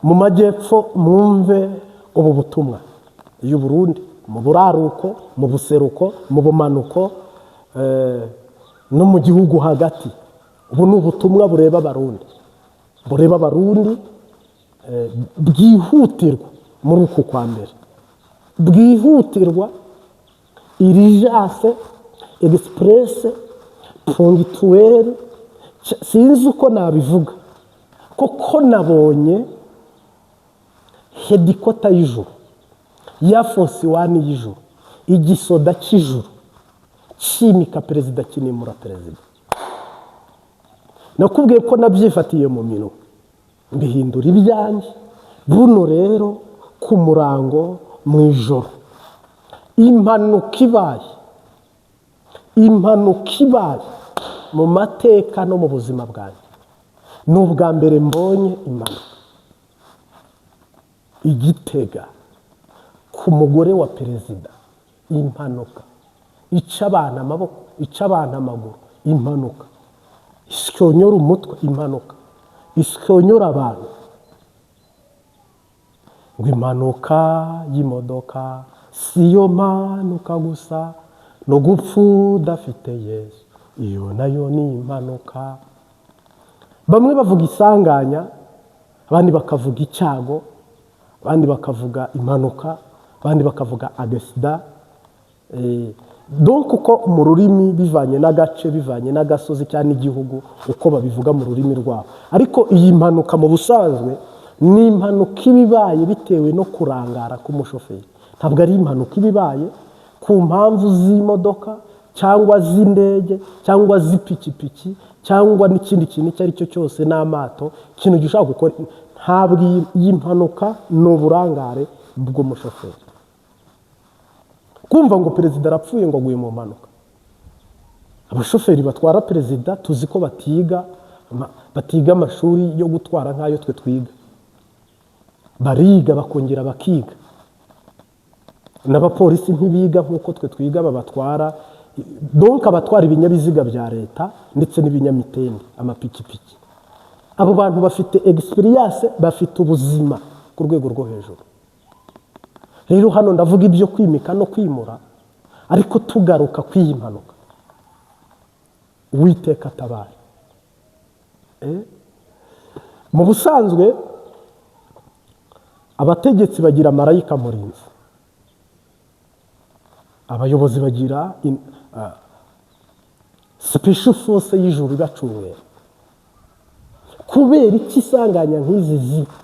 mu majyepfo mwumve ubu butumwa y'u Burundi, mu buraruko, mu buseruko, mu bumanuko no mu gihugu hagati. Ubu ni ubutumwa bureba abarundi bwihutirwa muri uku kwa mbere, bwihutirwa irijase express ponctuel. Sinzi uko nabivuga koko nabonye hedikota y'ijuru ya Force One y'ijuru, igisoda cy'ijuru kimika perezida, kinimura perezida. Nakubwiye ko nabyifatiye mu minwe mbihindura ibyanjye. Buno rero ku murango mu ijoro impanuka ibaye mu mateka no mu buzima bwanjye. Ni ubwa mbere mbonye impanuka Igitega ku mugore wa perezida. Impanuka ica abantu amaboko, ica abantu amaguru. Impanuka isyonyora umutwe. Impanuka isyonyora abantu. Ngo impanuka y'imodoka siyo mpanuka gusa, no gupfa udafite Yesu iyo nayo ni impanuka. Bamwe bavuga isanganya, abandi bakavuga icyago, abandi bakavuga impanuka, abandi bakavuga agisida. Donc uko mu rurimi bivanye n'agace, bivanye n'agasozi cyane igihugu, uko babivuga mu rurimi rwabo. Ariko iyi mpanuka mu busanzwe ni impanuka ibibaye bitewe no kurangara k'umushoferi. Ntabwo ari impanuka ibibaye ku mpamvu z'imodoka cyangwa z'indege cyangwa z'ipikipiki cyangwa n'ikindi kintu icyo ari cyo cyose, n'amato, ikintu gishaka gukora. Ntabwo iyi mpanuka ni uburangare bw'umushoferi. Kumva ngo perezida arapfuye ngo aguye mu mpanuka. Abashoferi batwara perezida tuzi ko batiga amashuri yo gutwara nk'ayo twe twiga. Bariga bakongera bakiga. N'abapolisi ntibiga nk'uko twe twiga babatwara. Donc abatwara ibinyabiziga bya leta ndetse n'ibinyamitende, amapikipiki. Abo bantu bafite experience, bafite ubuzima ku rwego rwo hejuru. Rero hano ndavuga ibyo kwimika no kwimura, ariko tugaruka kw'iyi mpanuka. Uwiteka atabare. Mu busanzwe abategetsi bagira marayika murinzi, abayobozi bagira special force y'ijuru ibacungira. Kubera iki isanganya nk'izi ziba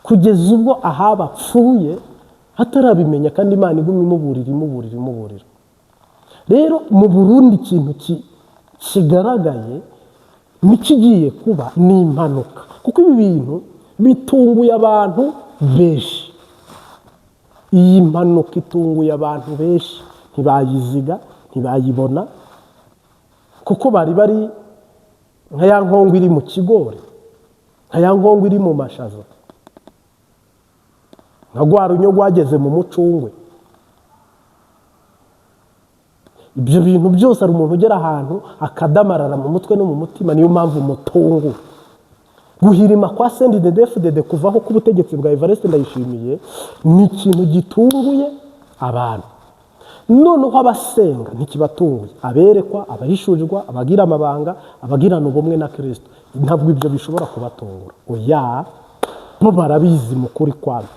kugeza ubwo ahabapfuye hatarabimenya, kandi Imana igumye imuburira. Rero mu Burundi ikintu kigaragaye n'ikigiye kuba ni impanuka, kuko ibi bintu bitunguye abantu benshi. Iyi mpanuka itunguye abantu benshi, ntibayiziga, ntibayibona, kuko bari nka ya nkongo iri mu kigori, nka ya nkongo iri mu mashaza, nka rwa runyo rwageze mu mucungwe. Ibyo bintu byose ari umuntu ugera ahantu akadamarara mu mutwe no mu mutima. Niyo mpamvu umutungu guhirima kwa CNDD-FDD kuvaho ku butegetsi bwa Evariste Ndayishimiye ni ikintu gitunguye abantu. Noneho abasenga ntikibatunguye, aberekwa, abahishurirwa, abagira amabanga, abagirana ubumwe na Kristo, ntabwo ibyo bishobora kubatungura. Oya, bo barabizi mu kuri kwabo.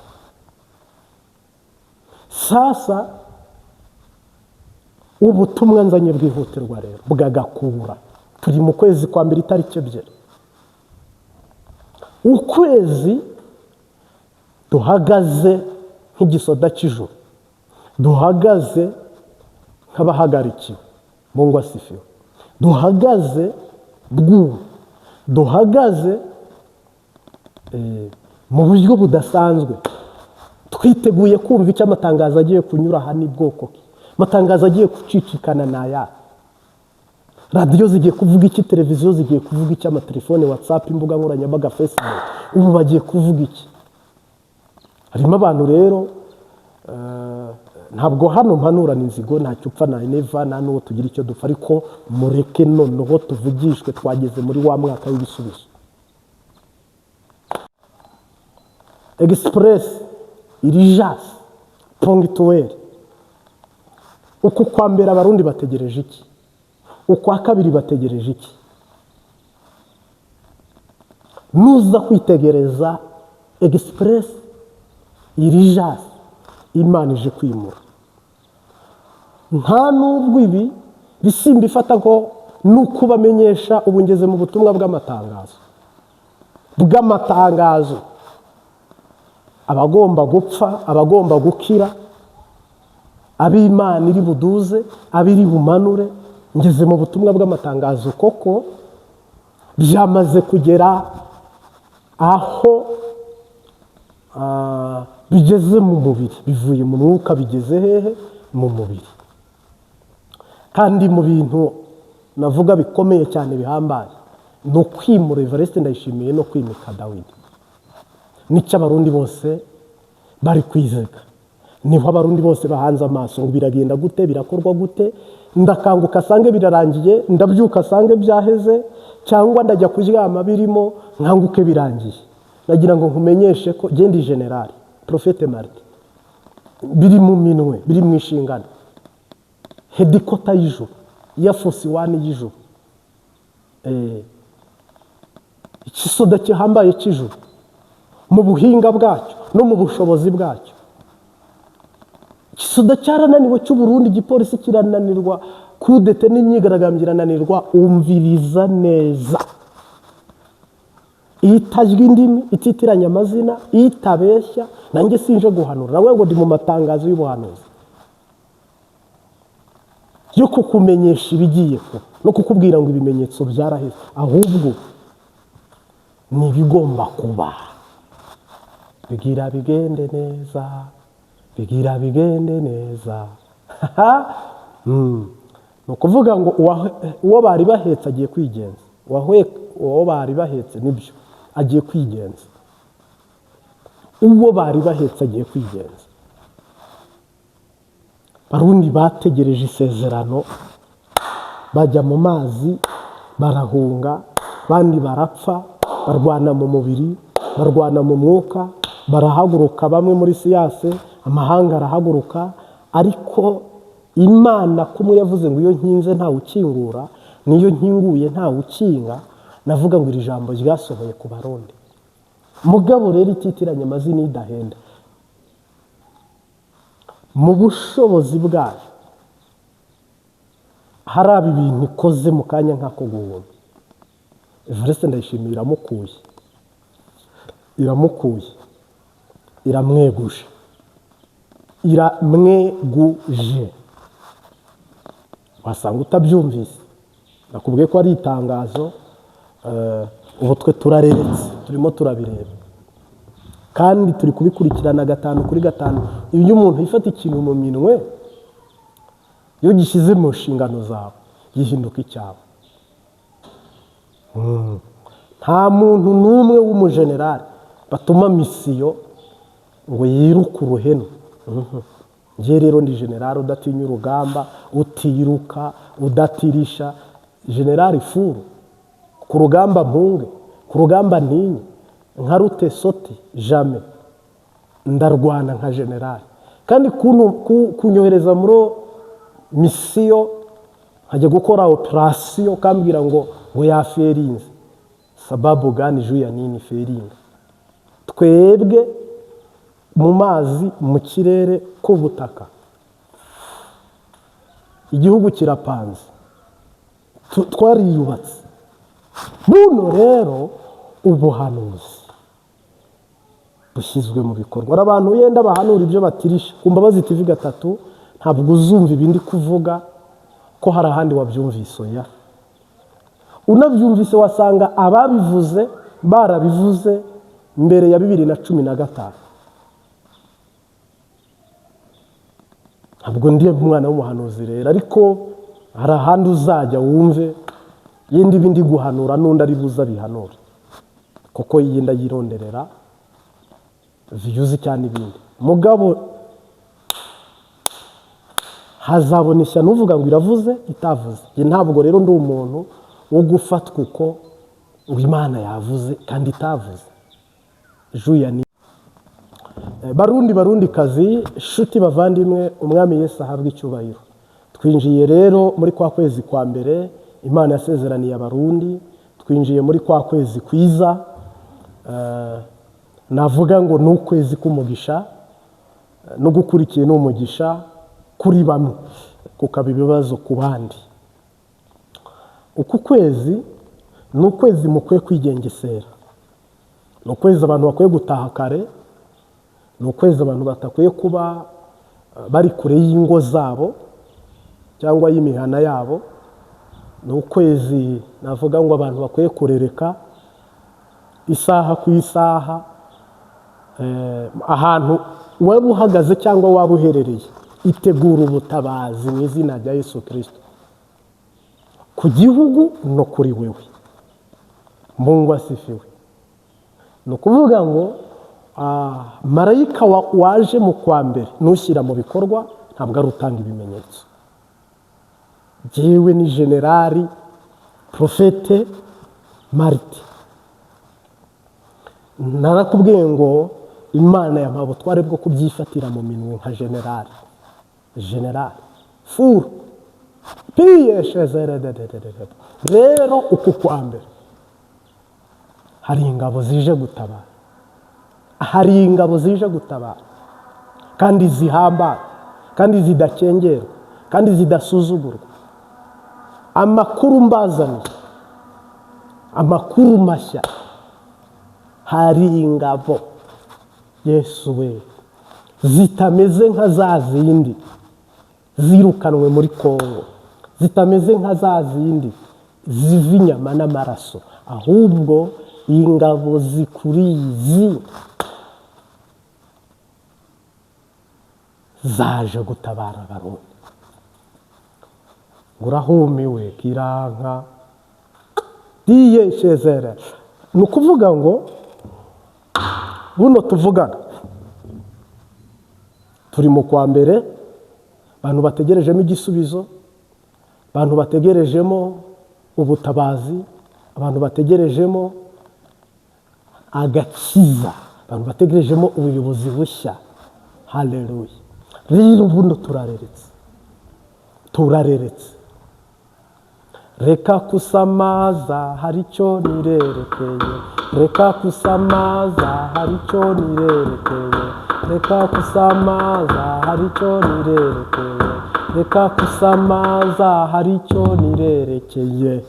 Sasa ubutumwa nzanye bwihutirwa rero bwagakura. Turi mu kwezi kwa mbere itariki 2. Ukwezi duhagaze nk'igisoda cy'ijuru, duhagaze nk'abahagarikiwe mu ngo asifiwe, duhagaze duhagaze mu buryo budasanzwe. Twiteguye kumva icyo amatangazo agiye kunyura aha n'ibwoko ki. Amatangazo agiye gucicikana n'aya. Radio zigiye kuvuga iki, televiziyo zigiye kuvuga iki, amatelefone, WhatsApp, imbuga nkoranyambaga, Facebook, ubu bagiye kuvuga iki. Harimo abantu rero ntabwo hano mpanurana inzigo, ntacyo upfa na neva, nta n'uwo tugira icyo dupfa, ariko mureke noneho tuvugishwe. Twageze muri wa mwaka w'ibisubizo. express, urgence, ponctuel. Uku kwa mbere abarundi bategereje iki? Ukwa kabiri bategereje iki? Nuza kwitegereza express, urgence, Imana ije kwimura. Nta nubwo ibi bisimba ifata ngo nuko bamenyesha ubungeze mu butumwa bw'amatangazo, abagomba gupfa, abagomba gukira, ab'Imana iri buduze, abiri bumanure. Ngeze mu butumwa bw'amatangazo koko byamaze kugera aho bigeze mu mubiri, bivuye mu mwuka bigeze hehe? Mu mubiri. Kandi mu bintu navuga bikomeye cyane bihambaye no kwimura Evariste Ndayishimiye no kwimika Dawidi. Nicyo abarundi bose bari kwizega, niho abarundi bose bahanze amaso ngo biragenda gute, birakorwa gute. Ndakanguka sange birarangiye, ndabyuka sange byaheze, cyangwa ndajya kuryama birimo nkanguke birangiye. Nagira ngo nkumenyeshe ko gendi general Prophete Martin biri mu minwe, biri mu ishingano, hedikota y'ijuru, ya Force One y'ijuru, ikisoda kihambaye cy'ijuru, mu buhinga bwacyo no mu bushobozi bwacyo. Ikisoda cyarananiwe cy'u Burundi, igipolisi kirananirwa, kudete n'imyigaragambyo irananirwa. Umviriza neza, itajwe indimi, ititiranya amazina, itabeshya. Nanjye sinje guhanura, nawe ngo ndi mu matangazo y'ubuhanuzi yo kukumenyesha ibigiye kuba no kukubwira ngo ibimenyetso byaraheze, ahubwo ni bigomba kuba. Bigira bigende neza, bigira bigende neza. No kuvuga ngo uwo bari bahetse agiye kwigenza, uwo bari bahetse nibyo agiye kwigenza, uwo bari bahetse agiye kwigenza. Barundi bategereje isezerano, bajya mu mazi barahunga, bandi barapfa, barwana mu mubiri, barwana mu mwuka, barahaguruka bamwe muri siyase, amahanga arahaguruka. Ariko Imana kumwe yavuze ngo iyo nkinze ntawe ukingura, niyo nkinguye ntawe ukinga. Navuga ngo iri jambo ryasohoye ku Barundi. Mugabo rero ititiranya amazina idahenda, mu bushobozi bwayo hari ibintu ikoze mu kanya nk'ako guhumba. Evariste Ndayishimiye iramukuje, iramweguje, wasanga utabyumvise. Nakubwiye ko ari itangazo, ubu twe turareretse, turimo turabireba kandi turi kubikurikirana 5 kuri 5. Iyo umuntu yifata ikintu mu minwe, iyo gishyize mu nshingano zawe gihinduka icyawe. Nta muntu n'umwe w'umujenerali batuma misiyo ngo yiruke uruhenu. Ngiye rero ndi generali udatinya urugamba, utiruka, udatirisha, generali furu. Ku rugamba mpunge, ku rugamba ntinye, nka rute soti jamais. Ndarwana nka generali. Kandi kunyohereza muri misiyo, nkajya gukora operasiyo, kambwira ngo yaferinze. Sababu gani juu ya nini feringa? Twebwe mu mazi, mu kirere, ku butaka, igihugu kirapanze, twariyubatse. Buno rero ubuhanuzi bushyizwe mu bikorwa. Abantu yenda bahanura ibyo batirisha ku Mbabazi TV 3, ntabwo uzumva ibindi kuvuga ko hari ahandi wabyumvise. Oya, unabyumvise wasanga ababivuze barabivuze mbere ya 2015. Ntabwo ndiye umwana w'umuhanuzi rero, ariko hari ahandi uzajya wumve yindi ibindi guhanura n'undi ari buza bihanura, kuko yenda yironderera views cyane ibindi. Mugabo hazabonesha nuvuga ngo iravuze itavuze. Ntabwo rero ndi umuntu wo gufatwa uko Imana yavuze kandi itavuze. Juya ni Barundi kazi, shuti bavandimwe, umwami Yesu ahabwe icyubahiro. Twinjiye rero muri kwa kwezi kwa mbere Imana yasezeraniye abarundi, twinjiye muri kwa kwezi kwiza, navuga ngo ni ukwezi k'umugisha, no gukurikiye n'umugisha kuri bamwe, kukaba ibibazo ku bandi. Uku kwezi ni ukwezi mukwiye kwigengesera, ni ukwezi abantu bakwiye gutaha kare, ni ukwezi abantu batakwiye kuba bari kure y'ingo zabo cyangwa y'imihana yabo, ni ukwezi navuga ngo abantu bakwiye kurereka isaha ku isaha, ahantu waba uhagaze cyangwa waba uherereye, itegura ubutabazi mu izina rya Yesu Kristo, ku gihugu no kuri wewe. Mungu asifiwe. Ni ukuvuga ngo marayika waje mu kwa mbere nushyira mu bikorwa ntabwo ari utanga ibimenyetso. Jewe ni generali profete Marite, narakubwiye ngo Imana yampaye ubutware bwo kubyifatira mu minwe nka generali furu rero. Uku kwa mbere hari ingabo zije gutabara, kandi zihambaye, kandi zidakengerwa, kandi zidasuzugurwa. Amakuru mbazaniye, amakuru mashya, hari ingabo Yesu we zitameze nka za zindi zirukanwe muri Kongo, zitameze nka za zindi ziva inyama n'amaraso, ahubwo ingabo zikurizi zaje gutabara Abarundi. Urahumiwe kiranka diyeshezere. Ni ukuvuga ngo buno tuvugana turi mu kwa mbere, abantu bategerejemo igisubizo, abantu bategerejemo ubutabazi, abantu bategerejemo agakiza, abantu bategerejemo ubuyobozi bushya. Haleluya. Rero buno turareretse. Reka kusamaza hari icyo nirerekeye, reka kusamaza hari icyo nirerekeye, reka kusamaza hari icyo nirerekeye, reka kusamaza hari icyo nirerekeye.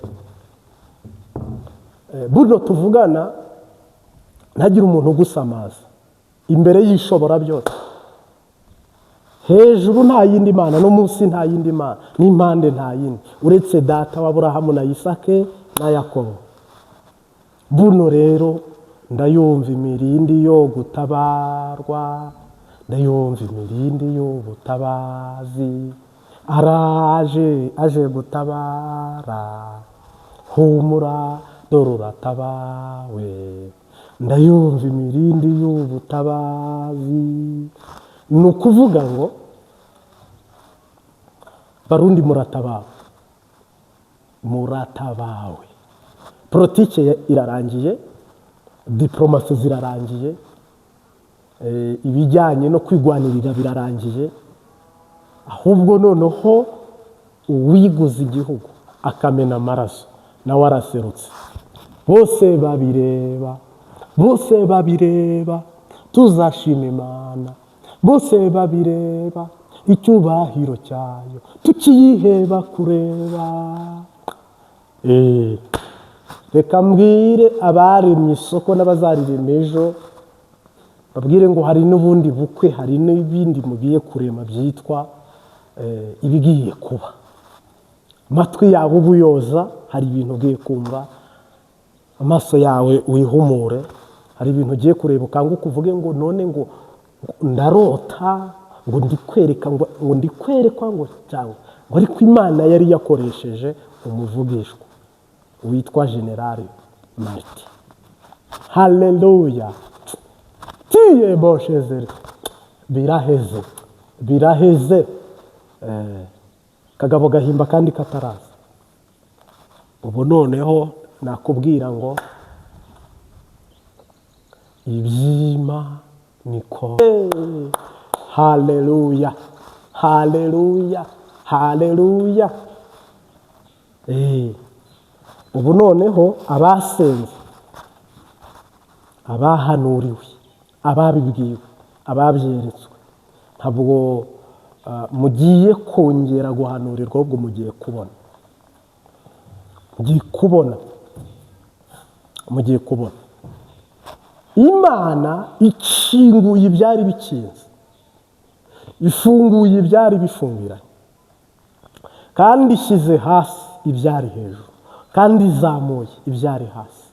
Buno tuvugana ntagire umuntu ugusamaza imbere y'ishobora byose. Hejuru nta yindi mana, no munsi nta yindi mana, n'impande nta yindi uretse Data wa Aburahamu na Isake na Yakobo. Buno rero ndayumva imirindi yo gutabarwa, ndayumva imirindi y'ubutabazi. aje gutabara, humura dore uratabawe. Ndayumva imirindi y'ubutabazi. Ni ukuvuga ngo Barundi muratabawe. Politike irarangiye, diplomasi zirarangiye, ibijyanye no kwigwanirira birarangiye. Ahubwo noneho uwiguze igihugu akamena amaraso nawe araserutse. Bose babireba tuzashima Imana. Bose babireba icyubahiro cyayo tukiyiheba kureba. Reka mbwire abaremye isoko n'abazarirema ejo, babwire ngo hari n'ubundi bukwe, hari n'ibindi mugiye kurema byitwa ibigiye kuba. Amatwi yawe ubuyoza, hari ibintu ugiye kumva. Amaso yawe wihumure, hari ibintu ugiye kureba ukanguka uvuge ngo none ngo ndarota, ngo ndikwerekwa ngo cyangwa ngo ariko Imana yari yakoresheje umuvugishwa witwa General Marite. Haleluya. Tiye boshezere. Biraheze. Kagabo gahimba kandi kataraza. Ubu noneho nakubwira ngo ibyima niko. Haleluya, haleluya, haleluya. Ubu noneho abasenze, abahanuriwe, ababibwiwe, ababyeretswe, ntabwo mugiye kongera guhanurirwa, ahubwo mugiye kubona. Mugiye kubona Imana ikinguye ibyari bikinze, ifunguye ibyari bifungiranye, kandi ishyize hasi ibyari hejuru, kandi izamuye ibyari hasi.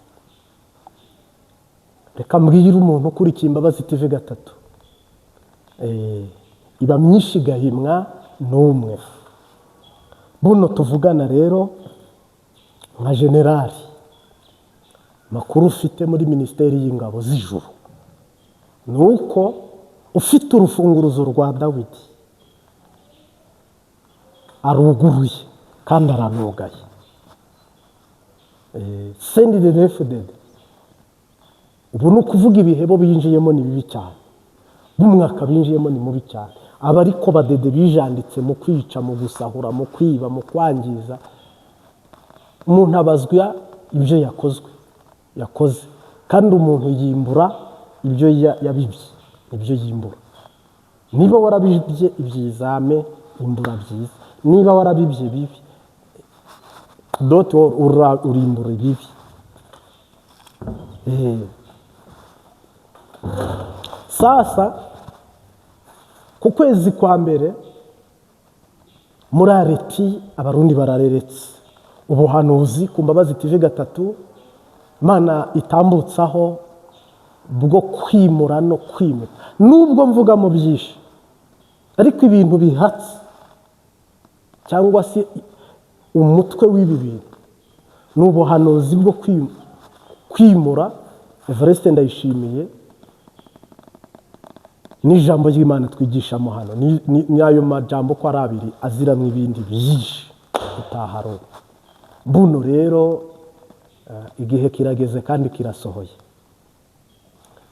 Reka mbwire umuntu ukurikiye Imbabazi TV gatatu, iba myinshi igahimwa n'umwe. Buno tuvugana rero nka generali, makuru ufite muri Minisiteri y'Ingabo z'Ijuru ni uko ufite urufunguruzo rwa Dawidi, aruguruye kandi aranugaye. Sendi de refudede, ubu ni ukuvuga ibihebo binjiyemo ni bibi cyane, n'umwaka binjiyemo ni mubi cyane. Aba ariko badede bijanditse mu kwica, mu gusahura, mu kwiba, mu kwangiza. Umuntu abazwa ibyo yakoze, kandi umuntu yimbura ibyo yabibye, ibyo yimbura. Niba warabibye ibyizame, imbura byiza. Niba warabibye bibi, urimbura ibibi. Sasa ku kwezi kwa mbere muri areti abarundi barareretse ubuhanuzi ku Mbabazi TV gatatu, Imana itambutsaho bwo kwimura no kwimura. Nubwo mvuga mu byinshi, ariko ibintu bihatse cyangwa se umutwe w'ibi bintu ni ubuhanuzi bwo kwimura. Evariste Ndayishimiye n'ijambo ry'Imana twigishamo hano ni ayo majambo ko ari abiri aziramo ibindi byinshi utaharoba. Buno rero igihe kirageze kandi kirasohoye,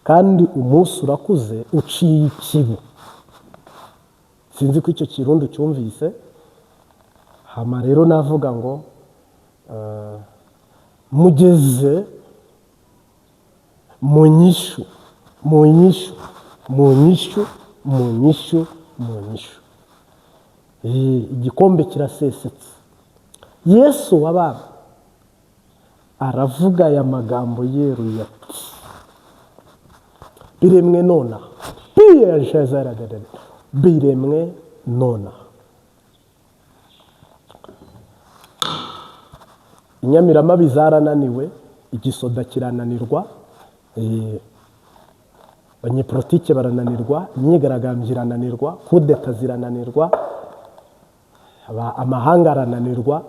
kandi umunsi urakuze uciye ikibu. Sinzi ko icyo kirundo cyumvise. Hama rero navuga ngo mugeze mu nyishu. Igikombe kirasesetse. Yesu wababa aravuga aya magambo yeruye ati, biremwe nona, biremwe nona. Inyamiramabi zarananiwe, igisoda kirananirwa, abanyepolitike barananirwa, imyigaragambyo irananirwa, kudeta zirananirwa, amahanga arananirwa,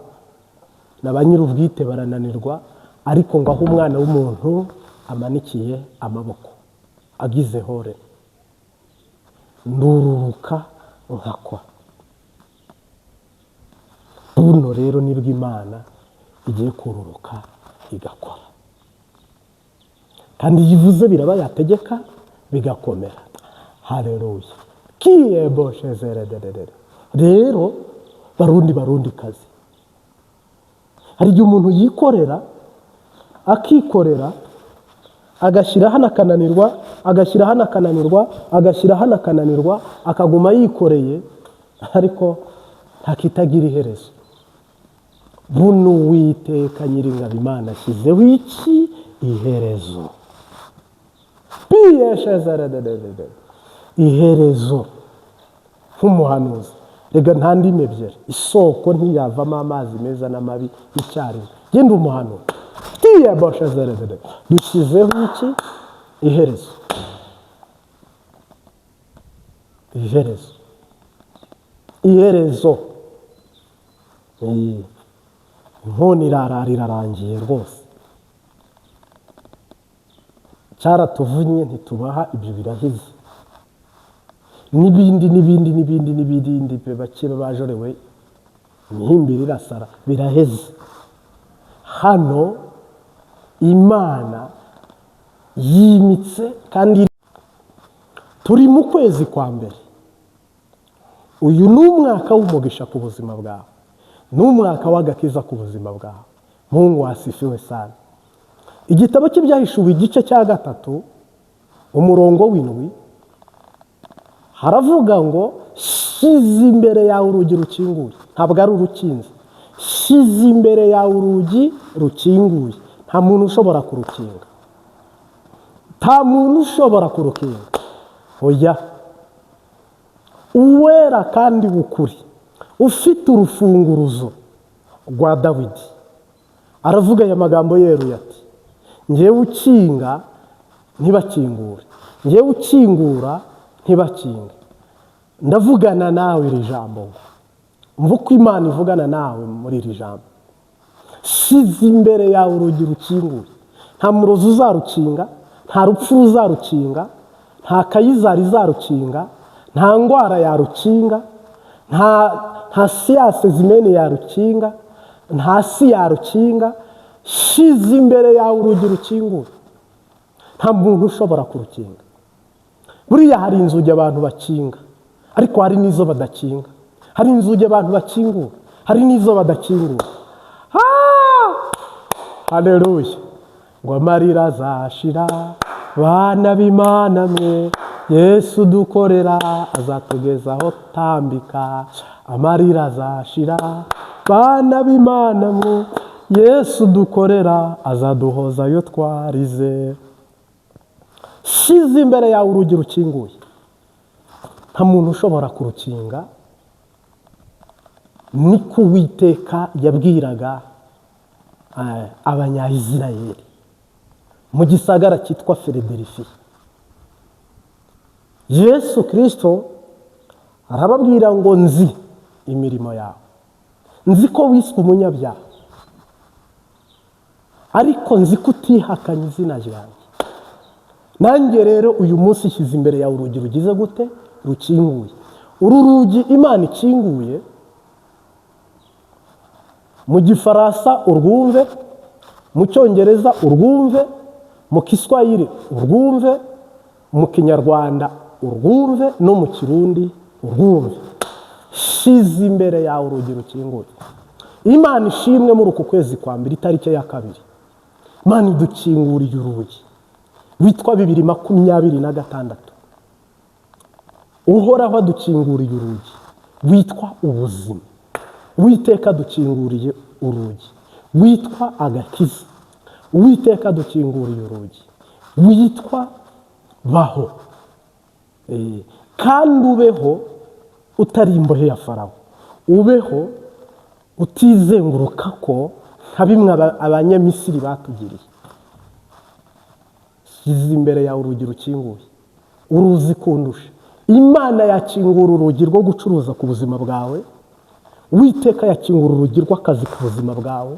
na ba nyir'ubwite barananirwa. Ariko ngaho umwana w'umuntu amanikiye amaboko agize hore, ndururuka nkakwa. Buno rero nibwo Imana igiye kururuka igakora, kandi yivuze biraba, yategeka bigakomera. Haleluya. Rero barundi kazi, hari igihe umuntu yikorera, akikorera, agashyira hano akananirwa, agashyira hano akananirwa, agashyira hano akananirwa, akaguma yikoreye, ariko ntakitagira iherezo. Buno Uwiteka Nyiringabo Imana ashyizeho iki? Iherezo. Iherezo. Nk'umuhanuzi, rega nta ndimi ebyiri, isoko ntiyavamo amazi meza n'amabi icyarimwe. Genda umuhanuzi, dushyizeho iki? Iherezo. Iherezo. Inkoni irarangiye rwose, cyaratuvunye ntitubaha, ibyo birahize. N'ibindi bake bajorewe, imihimbire irasara, biraheze. Hano Imana yimitse kandi turi mu kwezi kwa mbere. Uyu ni umwaka w'umugisha ku buzima bwawe, ni umwaka w'agakiza ku buzima bwawe. Mungu wasifiwe sana. Igitabo cy'Ibyahishuwe igice cya 3 umurongo w'7 haravuga ngo shize imbere yawe urugi rukinguye. Ntabwo ari urukinze, shize imbere yawe urugi rukinguye. Nta muntu ushobora kurukinga, nta muntu ushobora kurukinga. Oya, uwera kandi w'ukuri ufite urufunguruzo rwa Dawidi aravuga aya magambo yeruye ati, njyewe ukinga ntibakingure, njyewe ukingura ntibakinge. Ndavugana nawe iri jambo, mvuga ko Imana ivugana nawe muri iri jambo. Shize imbere yawe urugi rukinguye. Nta murozi uzarukinga, nta rupfu ruzarukinga, nta kayizari izarukinga, nta ndwara yarukinga, nta siyase zimene yarukinga, nta si yarukinga. Shize imbere yawe urugi rukinguye. Nta muntu ushobora kurukinga. Buriya hari inzugi abantu bakinga, ariko hari n'izo badakinga. Hari inzugi abantu bakingura, hari n'izo badakingura. Haleluya. Ngo amarira azashira, bana b'Imana mwe, Yesu dukorera azatugezaho tambika. Amarira azashira, bana b'Imana mwe, Yesu dukorera azaduhozayo twarize. Shize imbere yawe urugi rukinguye. Nta muntu ushobora kurukinga. Niko Uwiteka yabwiraga Abanyayisirayeli mu gisagara cyitwa Filadelifiya. Yesu Kristo arababwira ngo nzi imirimo yawe, nzi ko wiswe umunyabyaha, ariko nzi ko utihakanye izina ryanjye. Nanjye rero uyu munsi shyize imbere yawe urugi rugize gute? Rukinguye. Uru rugi Imana ikinguye, mu Gifaransa urwumve, mu Cyongereza urwumve, mu Kiswahili urwumve, mu Kinyarwanda urwumve, no mu Kirundi urwumve. Shize imbere yawe urugi rukinguye. Imana ishimwe muri uku kwezi kwa mbere itariki ya 2. Imana idukinguriye urugi witwa 2026. Uhoraho adukinguriye urugi witwa ubuzima. Uwiteka adukinguriye urugi witwa agakiza. Uwiteka adukinguriye urugi witwa baho. Kandi ubeho utari imbohe ya Farawo, ubeho utizenguruka ko nka bimwe Abanyamisiri batugiriye. Shize imbere yawe urugi rukinguye. Uruzi kundusha. Imana yakingura urugi rwo gucuruza ku buzima bwawe. Uwiteka yakingura urugi rw'akazi ku buzima bwawe.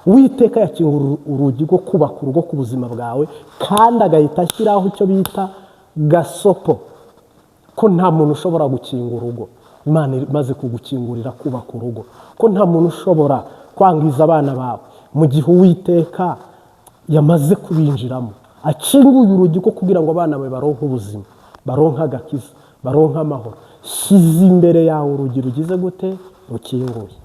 Uwiteka yakingura urugi rwo kubaka urugo ku buzima bwawe, kandi agahita ashyiraho icyo bita gasopo ko nta muntu ushobora gukinga urugo. Imana imaze kugukingurira kubaka urugo, ko nta muntu ushobora kwangiza abana bawe mu gihe Uwiteka yamaze kubinjiramo. Akinguye urugi ko kugira ngo abana bawe baronke ubuzima, baronke agakiza, baronke amahoro. Shize imbere yawe urugi rugize gute? Rukinguye.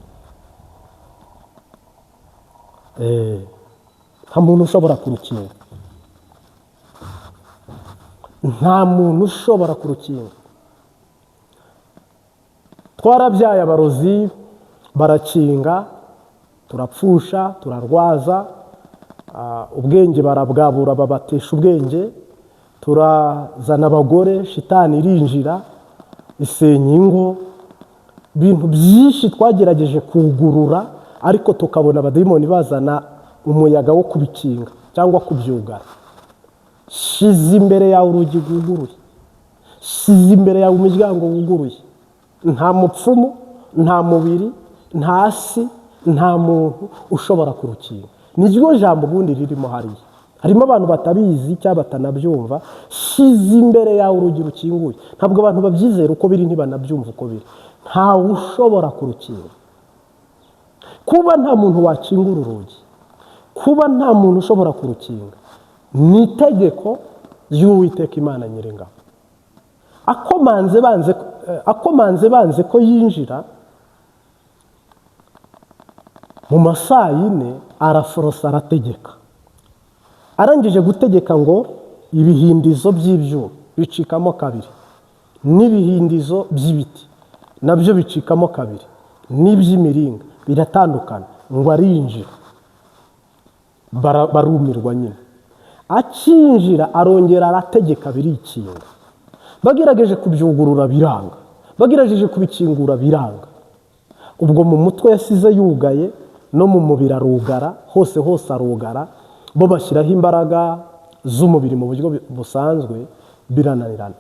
Nta muntu ushobora kurukinga, nta muntu ushobora kurukinga. Twarabyaye abarozi barakinga, turapfusha, turarwaza, ubwenge barabwabura babatesha ubwenge, turazana abagore, shitani irinjira isenya ingo. Ibintu byinshi twagerageje kugurura, ariko tukabona abadayimoni bazana umuyaga wo kubikinga cyangwa kubyugara. Shize imbere yawe urugi rwuguruye. Shize imbere yawe umuryango wuguruye. Nta mupfumu, nta mubiri, nta si, nta muntu ushobora kurukinga. Niryo jambo ubundi ririmo hariya. Harimo abantu batabizi cyangwa batanabyumva. Shize imbere yawe urugi rukinguye. Ntabwo abantu babyizera uko biri, ntibanabyumva uko biri. Ntawe ushobora kurukinga. Kuba nta muntu wakingura urugi, kuba nta muntu ushobora kurukinga, ni itegeko ry'Uwiteka Imana Nyiringabo. akomanze banze ko yinjira mu masaa 4 araforosa arategeka. Arangije gutegeka ngo ibihindizo by'ibyuma bicikamo kabiri, n'ibihindizo by'ibiti nabyo bicikamo kabiri, n'iby'imiringa biratandukana, ngo arinjira. Barumirwa nyine. Akinjira arongera arategeka birikinga. Bagerageje kubyugurura biranga, bagerageje kubikingura biranga. Ubwo mu mutwe yasize yugaye, no mu mubiri arugara, hose arugara. Bo bashyiraho imbaraga z'umubiri mu buryo busanzwe, birananirana.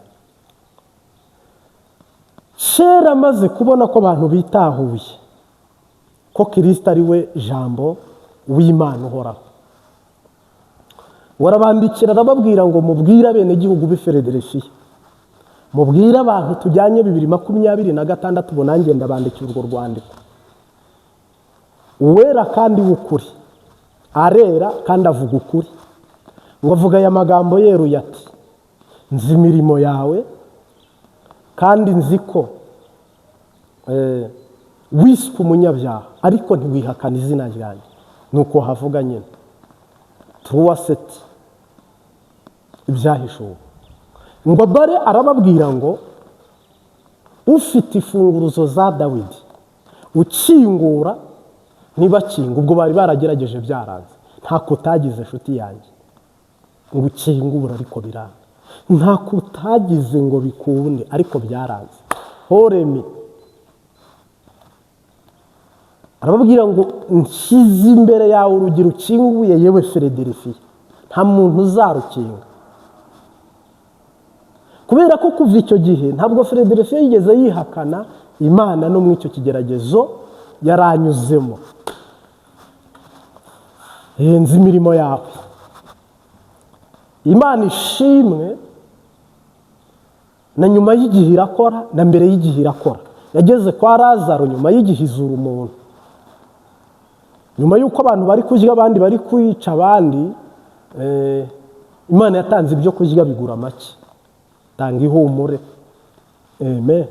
Kera amaze kubona ko abantu bitahuye ko Kristo ari we jambo w'Imana uhoraho, warabandikira arababwira ngo mubwire abenegihugu b'i Filadelfiya, mubwire abantu tujyanye 2026, bo nanjye ndabandikira urwo rwandiko. Uwera kandi w'ukuri, arera kandi avuga ukuri, ngo avuga aya magambo yeruye ati: nzi imirimo yawe kandi nzi ko wiswe umunyabyaha, ariko ntiwihakana izina ryanjye. Nuko havuga nyine truwaseti ibyahishuwe. Ngo bare arababwira ngo ufite imfunguruzo za Dawidi ukingura ntibakinga. Ubwo bari baragerageje byaranze. Ntako utagize inshuti yanjye ngo ukingura ariko biranga. Ntako utagize ngo bikunde ariko byaranze. Horemi arababwira ngo nshyize imbere yawe urugi rukinguye, yewe Filadelfiya, nta muntu uzarukinga. Kubera ko kuva icyo gihe ntabwo Filadelfiya yigeze yihakana Imana, no mu icyo kigeragezo yaranyuzemo. Nzi imirimo yawe. Imana ishimwe, na nyuma y'igihe irakora, na mbere y'igihe irakora. Yageze kwa Lazaro nyuma y'igihe izura umuntu. Nyuma y'uko abantu bari kurya, abandi bari kwica abandi, Imana yatanze ibyo kurya bigura make, tanga ihumure. Amen.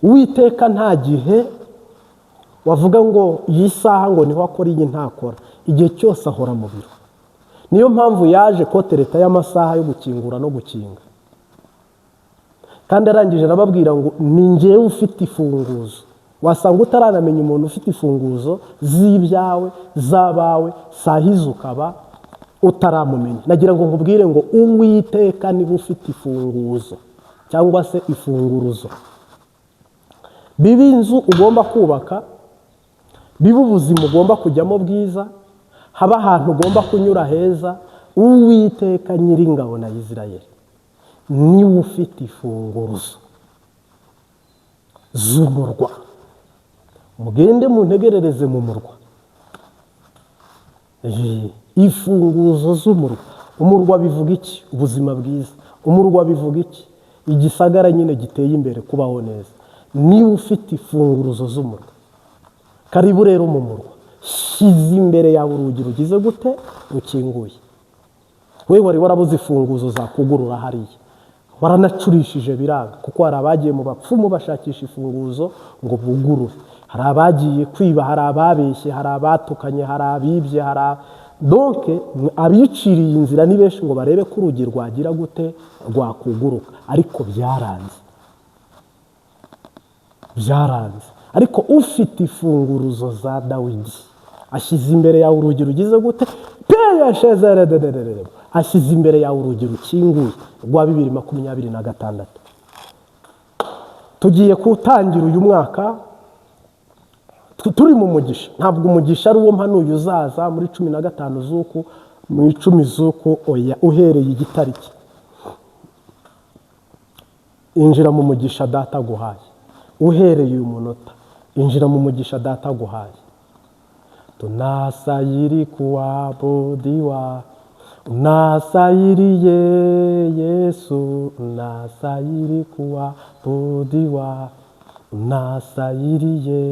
Uwiteka nta gihe wavuga ngo iyi saha ngo niho akora, iyi ntakora. Igihe cyose ahora mu biro. Niyo mpamvu yaje kotereta y'amasaha yo gukingura no gukinga. Kandi arangije arababwira ngo ni njyewe ufite ifunguzo. Wasanga utaranamenya umuntu ufite ifunguzo z'ibyawe, z'abawe, sahizo ukaba utaramumenya. Nagira ngo nkubwire ngo Uwiteka niba ufite ifunguzo cyangwa se ifunguruzo. Bibi inzu ugomba kubaka, biba ubuzima ugomba kujyamo bwiza, haba ahantu ugomba kunyura heza, Uwiteka Nyiringabo na Isirayeli niwe ufite ifunguruzo z'umurwa. Mugende muntegerereze mu murwa. Ifunguzo z'umurwa. Umurwa bivuga iki? Ubuzima bwiza. Umurwa bivuga iki? Igisagara nyine giteye imbere, kubaho neza. Niwe ufite ifunguruzo z'umurwa. Karibu rero mu murwa. Shyize imbere yawe urugi rugize gute? Rukinguye. We wari warabuze ifunguzo zakugurura hariya, waranacurishije biranga, kuko hari abagiye mu bapfumu bashakisha ifunguzo ngo bugurure. Hari abagiye kwiba, hari ababeshye, hari abatukanye, hari abibye, donc abiciriye inzira ni benshi ngo barebe ko urugi rwagira gute? Rwakuguruka. Ariko byaranze. Ariko ufite ifunguruzo za Dawidi ashyize imbere yawe urugi rugize gute? Ashyize imbere yawe urugi rukinguye rwa 2026. Tugiye kutangira uyu mwaka turi mu mugisha. Ntabwo umugisha ari uwo mpanuye uzaza muri 15 z'uku, mu 10 z'uku, oya, uhereye igitariki. Injira mu mugisha data guhaye. Uhereye uyu munota injira mu mugisha data guhaye. Tunasayiri kuabudiwa, unasayiriye Yesu, unasayiri kuabudiwa, unasayiriye,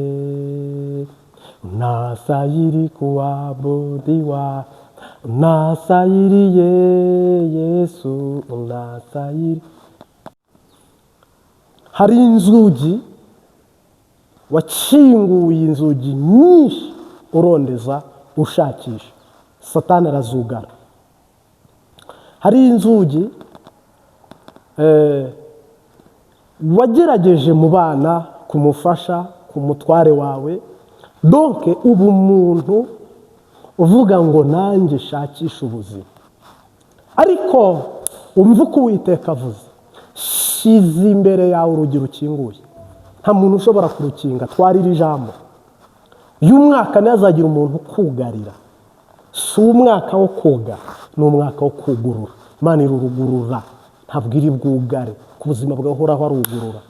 unasayiri kuabudiwa, unasayiriye Yesu, unasayiri. hari inzugi wakinguye inzugi nyinshi urondeza ushakisha, Satani arazugara. Hari inzugi wagerageje mu bana kumufasha, ku mutware wawe, donc ubu umuntu uvuga ngo nanjye shakisha ubuzima. Ariko umva uko Uwiteka avuze, shize imbere yawe urugi rukinguye, nta muntu ushobora kurukinga. Twarira ijambo, uyu mwaka ntihazagira umuntu ukugarira. Si umwaka wo koga, ni umwaka wo kugurura. Imana irurugurura, ntabwo iri bwugare. Ku buzima bwawe horaho arugurura.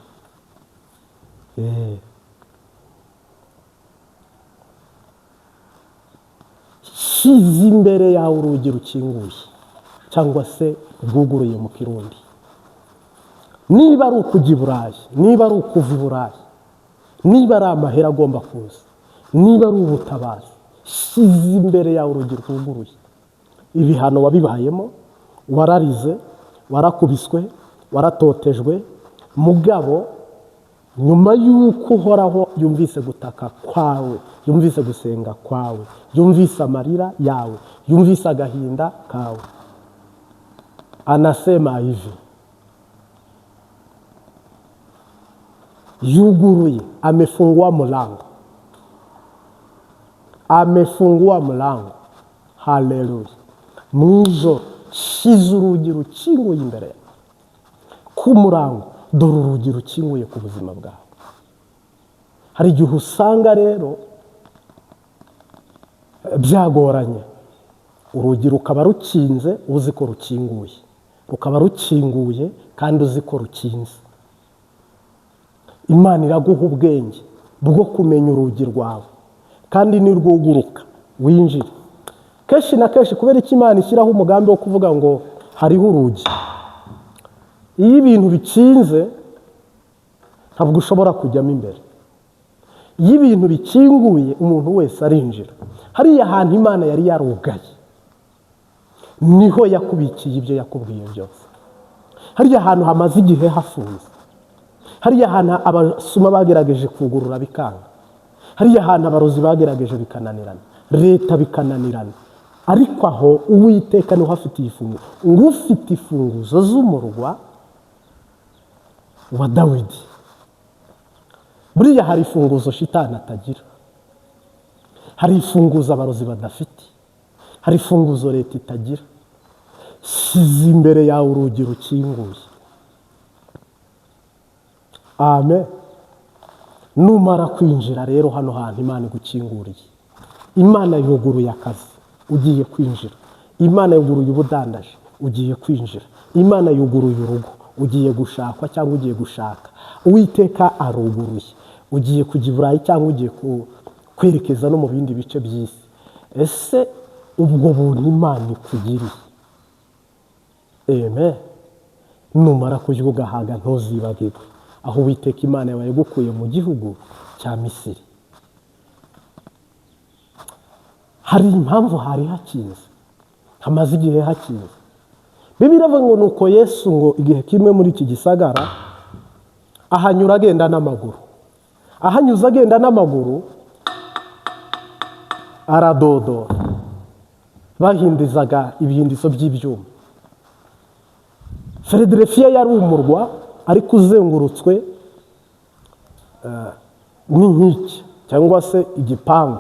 Shize imbere yawe urugi rukinguye, cyangwa se rwuguruye mu Kirundi. Niba ari ukujya i Burayi, niba ari ukuva i Burayi, niba ari amahera agomba kuza, niba ari ubutabazi, shize imbere yawe urugi rwuguruye. Ibihano wabibayemo, wararize, warakubiswe, waratotejwe, mugabo nyuma y'uko uhoraho yumvise gutaka kwawe, yumvise gusenga kwawe, yumvise amarira yawe, yumvise agahinda kawe, anasema hivi, yuguruye, amefungua mlango, amefungua mlango. Haleluya. Mwijoro shize urugi rukinguye imbere yawe, ku murango dore urugi rukinguye ku buzima bwawe. Hari igihe usanga rero byagoranye, urugi rukaba rukinze uzi ko rukinguye, rukaba rukinguye kandi uzi ko rukinze. Imana iraguha ubwenge bwo kumenya urugi rwawe, kandi nirwuguruka winjire. Kenshi na kenshi kubera ko Imana ishyiraho umugambi wo kuvuga ngo hariho urugi, iyo ibintu bikinze ntabwo ushobora kujyamo imbere. Iyo ibintu bikinguye umuntu wese arinjira. Hariya hantu Imana yari yarugaye niho yakubikiye ibyo yakubwiye byose. Hariya hantu hamaze igihe hafunze. Hariya hantu abasuma bagerageje kugurura bikanga. Hariya hantu abarozi bagerageje bikananirana, leta bikananirana. Ariko aho Uwiteka niho hafitiye ifunguzo. Ngo ufite ifunguzo z'umurwa wa Dawidi. Buriya hari ifunguzo shitani atagira, hari ifunguzo abarozi badafite, hari ifunguzo leta itagira. Shize imbere yawe urugi rukinguye. Amen. Numara kwinjira rero hano hantu Imana igukinguriye, Imana yuguruye akazi, ugiye kwinjira. Imana yuguruye ubudandaje, ugiye kwinjira. Imana yuguruye urugo, ugiye gushakwa cyangwa ugiye gushaka. Uwiteka aruguruye, ugiye kujya i Burayi cyangwa ugiye kwerekeza no mu bindi bice by'isi. Ese ubwo buntu Imana ikugiriye, amen, numara kurya ugahaga ntuzibagirwe aho Uwiteka Imana yawe yagukuye mu gihugu cya Misiri. Hari impamvu hari hakinze, hamaze igihe hakinze. Bibiliya iravuga ngo nuko Yesu ngo igihe kimwe muri iki gisagara ahanyura agenda n'amaguru. Ahanyuze agenda n'amaguru aradodora, bahindizaga ibihindizo by'ibyuma. Philadelphia yari umurwa ariko uzengurutswe n'inkike cyangwa se igipangu.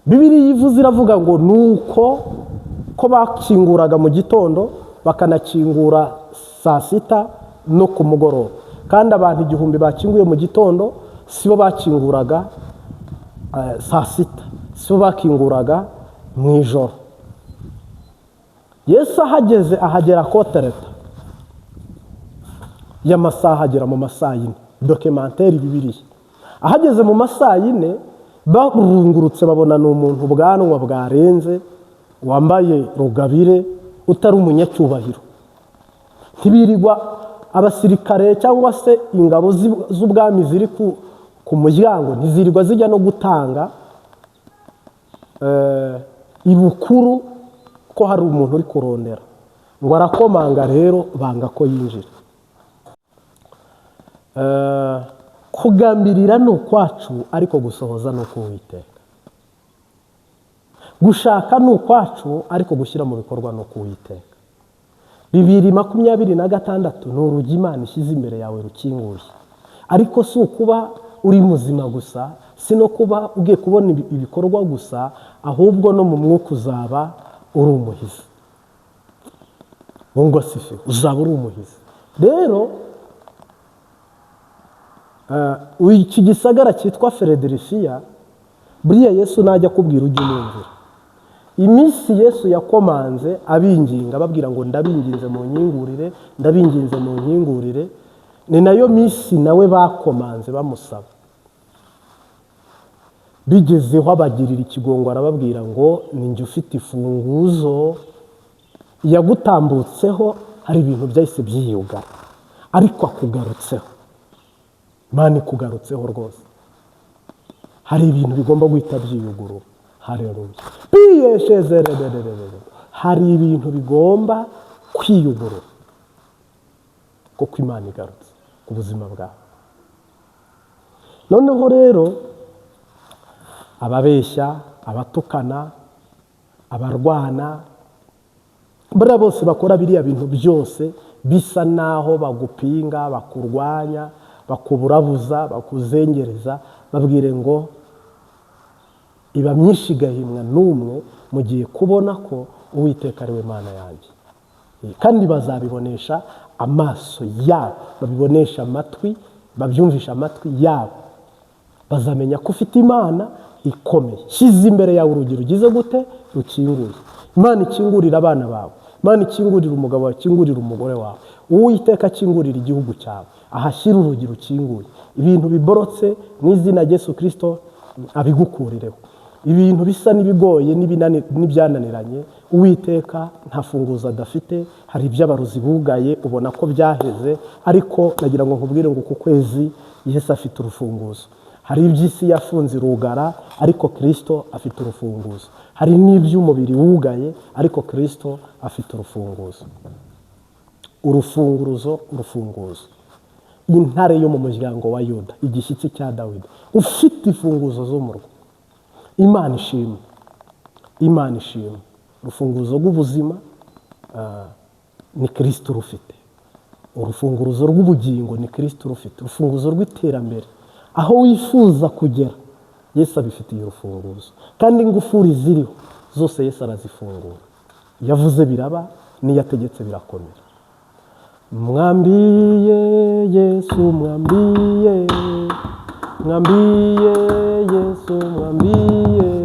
Bibiliya ivuze iravuga ngo nuko ko bakinguraga mu gitondo bakanakingura saa sita no ku mugoroba, kandi abantu 1000 bakinguye mu gitondo sibo bakinguraga saa sita, sibo bakinguraga mu ijoro. Yesu ahageze ahagera kotereta y'amasaha, agera mu masaha 4. Documentaire Bibiliya ahageze mu masaha 4 barungurutse babona n'umuntu bwanwa bwarenze wambaye rugabire utari umunyacyubahiro. Ntibirirwa abasirikare cyangwa se ingabo z'ubwami ziri ku muryango, ntizirirwa zijya no gutanga ibukuru ko hari umuntu uri kurondera, ngo arakomanga rero banga ko yinjira. kugambirira ni ukwacu ariko gusohoza ni uk'Uwiteka. Gushaka ni ukwacu ariko gushyira mu bikorwa ni uk'Uwiteka. 2026 ni urugi Imana ishyize imbere yawe rukinguye, ariko si ukuba uri muzima gusa, si no kuba ugiye kubona ibikorwa gusa, ahubwo no mu mwuka uzaba uri umuhizi. Ngo sife uzaba uri umuhizi. Rero iki gisagara cyitwa Philadelphia, buriya Yesu najya kubwira ujye umwumvira. Iminsi Yesu yakomanze abinginga ababwira ngo ndabinginze mu nkingurire, ndabinginze mu nkingurire, ni nayo minsi nawe bakomanze bamusaba. Bigezeho abagirira ikigongo arababwira ngo ninjye ufite ifunguzo. Yagutambutseho hari ibintu byahise byiyugara, ariko akugarutseho. Imana ikugarutseho rwose, hari ibintu bigomba guhita byiyugurura. Haleluya. Hari ibintu bigomba kwiyugurura kuko Imana igarutse ku buzima bwawe. Noneho rero ababeshya, abatukana, abarwana, buriya bose bakora biriya bintu byose bisa naho bagupinga, bakurwanya, bakuburabuza, bakuzengereza, babwire ngo iba myinshi igahimwa n'umwe, mugiye kubona ko Uwiteka ari we Mana yanjye. Kandi bazabibonesha amaso yabo, babibonesha amatwi, babyumvisha amatwi yabo. Bazamenya ko ufite Imana ikomeye. Shyize imbere yawe urugi rugize gute? Rukinguye. Imana ikingurira abana bawe, Imana ikingurira umugabo wawe, ikingurira umugore wawe. Uwiteka akingurira igihugu cyawe, ahashyira urugi rukinguye. Ibintu biborotse mu izina rya Yesu Kristo abigukurireho. Ibintu bisa n'ibigoye n'ibyananiranye, Uwiteka nta funguzo adafite. Hari iby'abarozi bugaye ubona ko byaheze, ariko nagira ngo nkubwire ngo ku kwezi Yesu afite urufunguzo. Hari iby'isi yafunze irugara, ariko Kristo afite urufunguzo. Hari n'iby'umubiri wugaye, ariko Kristo afite urufunguzo. Urufunguzo. Intare yo mu muryango wa Yuda, igishyitsi cya Dawidi, ufite imfunguzo z'umurwa. Imana ishimwe. Imana ishimwe. Urufunguzo rw'ubuzima ni Kristo rufite. Urufunguzo rw'ubugingo ni Kristo rufite. Urufunguzo rw'iterambere, aho wifuza kugera Yesu abifitiye urufunguzo. Kandi ingufuri ziriho zose Yesu arazifungura. Yavuze biraba, niyategetse birakomera. Mwambiye Yesu, mwambiye, mwambiye Yesu, mwambiye,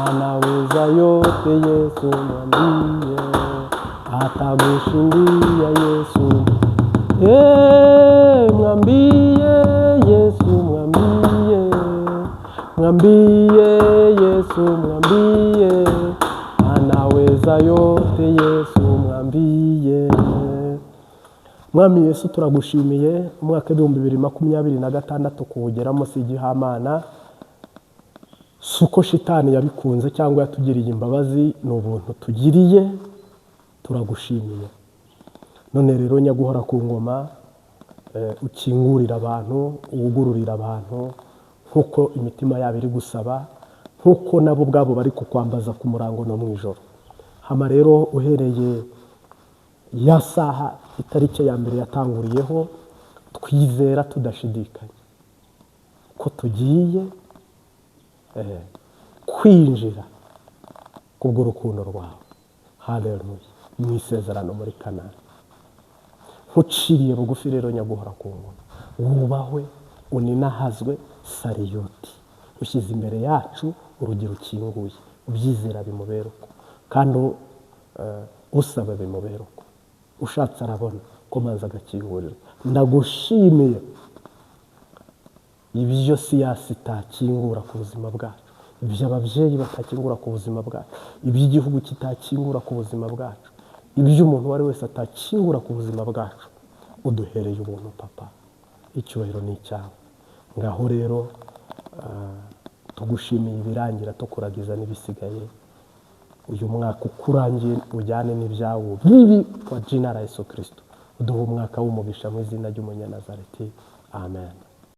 anaweza yote Yesu, mwambiye, atagushindia Yesu. Mwambiye Yesu, mwambiye, mwambiye Yesu, mwambiye, anaweza yote Yesu, mwambiye. Mwami Yesu, turagushimiye umwaka 2026 kuwugeramo si igihamana, suko shitani yabikunze cyangwa yatugiriye imbabazi, ni ubuntu tugiriye. Turagushimiye. None rero nyaguhora ku ngoma, ukingurira abantu, ugururira abantu nkuko imitima yabo iri gusaba, nkuko nabo ubwabo bari kukwambaza ku murango no mu ijoro. Hama rero uhereye ya saha itariki ya mbere yatanguriyeho, twizera tudashidikanya ko tugiye kwinjira kubw'urukundo rwawe. Haleluya. Mu isezerano muri Kanani. Nkuciriye bugufi rero nyaguhora ku ngoma, wubahwe, uninahazwe, sariyoti. Ushyize imbere yacu urugi rukinguye, ubyizera bimubera uko, kandi usaba bimubera uko. Ushatse arabona ko maze agakingurira. Ndagushimiye ibyo siyasi itakingura ku buzima bwacu, ibyo ababyeyi batakingura ku buzima bwacu, iby'igihugu kitakingura ku buzima bwacu, ibyo umuntu uwo ari wese atakingura ku buzima bwacu. Uduhereye ubuntu Papa, icyubahiro ni icyawe. Ngaho rero tugushimiye ibirangira, tukuragiza n'ibisigaye. Uyu mwaka ukurangiye ujyane n'ibyawo bibi kwa jina la Yesu Kristo. Uduhe umwaka w'umugisha mu izina ry'Umunyanazareti. amen.